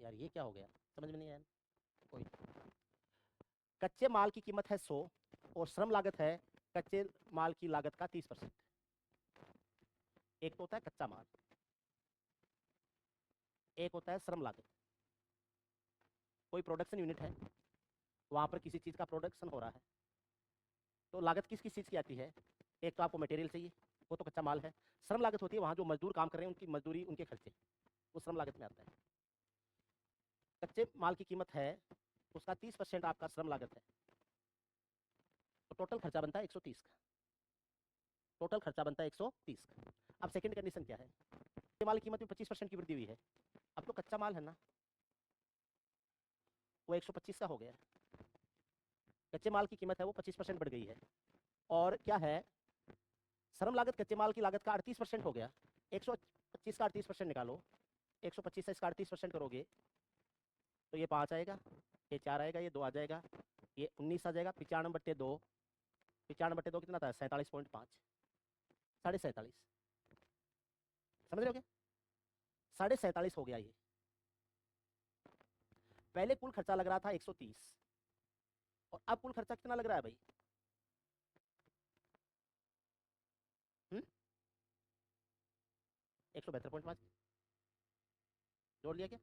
यार ये क्या हो गया, समझ में नहीं आया। कोई, कच्चे माल की कीमत है 100 और श्रम लागत है कच्चे माल की लागत का 30%। एक तो होता है कच्चा माल, एक होता है श्रम लागत। कोई प्रोडक्शन यूनिट है, वहां पर किसी चीज का प्रोडक्शन हो रहा है, तो लागत किस किस चीज की आती है? एक तो आपको मटेरियल चाहिए, वो तो कच्चा माल है। श्रम लागत होती है वहां जो मजदूर काम कर रहे हैं उनकी मजदूरी, उनके खर्चे, वो श्रम लागत में आता है। कच्चे माल की कीमत है, उसका 30% आपका श्रम लागत है, तो टोटल खर्चा बनता है 130 का। टोटल खर्चा बनता है 130 का। अब सेकंड कंडीशन क्या है? कच्चे माल की कीमत में 25% की वृद्धि हुई है। अब तो कच्चा माल है ना, वो 125 का हो गया। कच्चे माल की कीमत है वो 25% बढ़ गई है। और क्या है, श्रम लागत कच्चे माल की लागत का 38% हो गया। 125 का 38% निकालो, 125 से इसका 38% करोगे तो ये 5 आएगा, ये 4 आएगा, ये 2 आ जाएगा, ये 19 आ जाएगा। 95/2, 95/2 कितना था? 47.5, 47.5। समझ रहे हो क्या? 47.5 हो गया ये। पहले कुल खर्चा लग रहा था 130 और अब कुल खर्चा कितना लग रहा है भाई? 172.5 जोड़ लिया क्या?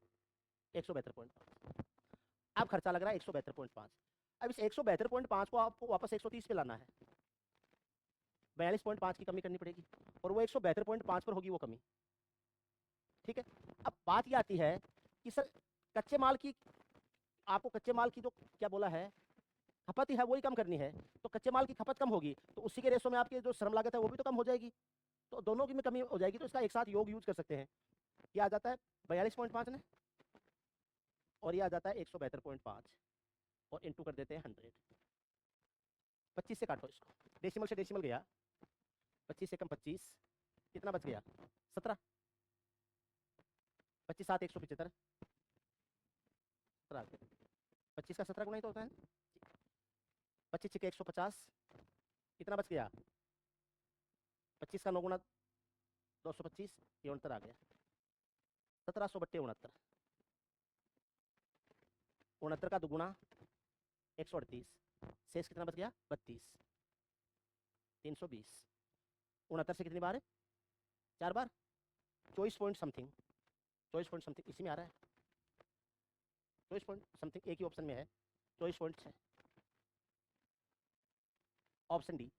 172.5। अब खर्चा लग रहा है 172.5। अब इस 172.5 को आपको वापस 130 पे लाना है, 42.5 की कमी करनी पड़ेगी और वो 172.5 पर होगी वो कमी। ठीक है, अब बात ये आती है कि सर कच्चे माल की, आपको कच्चे माल की जो क्या बोला है, खपत ही है वही कम करनी है। तो कच्चे माल की खपत कम होगी तो उसी के रेशो में आपकी जो श्रम लागत है वो भी तो कम हो जाएगी, तो दोनों की में कमी हो जाएगी। तो इसका एक साथ योग यूज कर सकते हैं। ये आ जाता है 42.5 ने, और ये आ जाता है 172.5 और इंटू कर देते हैं 100। 25 से काटो इसको, डेसिमल से डेसिमल गया, 25 से कम 25, कितना बच गया? 17। 25 7 175, 25 का 17 गुना ही तो होता है। 25 के 150, कितना बच गया? 25 का 9 गुना 225, ये 69 आ गया। 1700/69, 69 का दुगुना 138, शेष कितना बच गया? 32, 320। 69 से कितनी बार है? 4 बार। 24 पॉइंट समथिंग, 24 पॉइंट समथिंग इसी में आ रहा है। 24 पॉइंट समथिंग एक ही ऑप्शन में है, 24.6, ऑप्शन डी।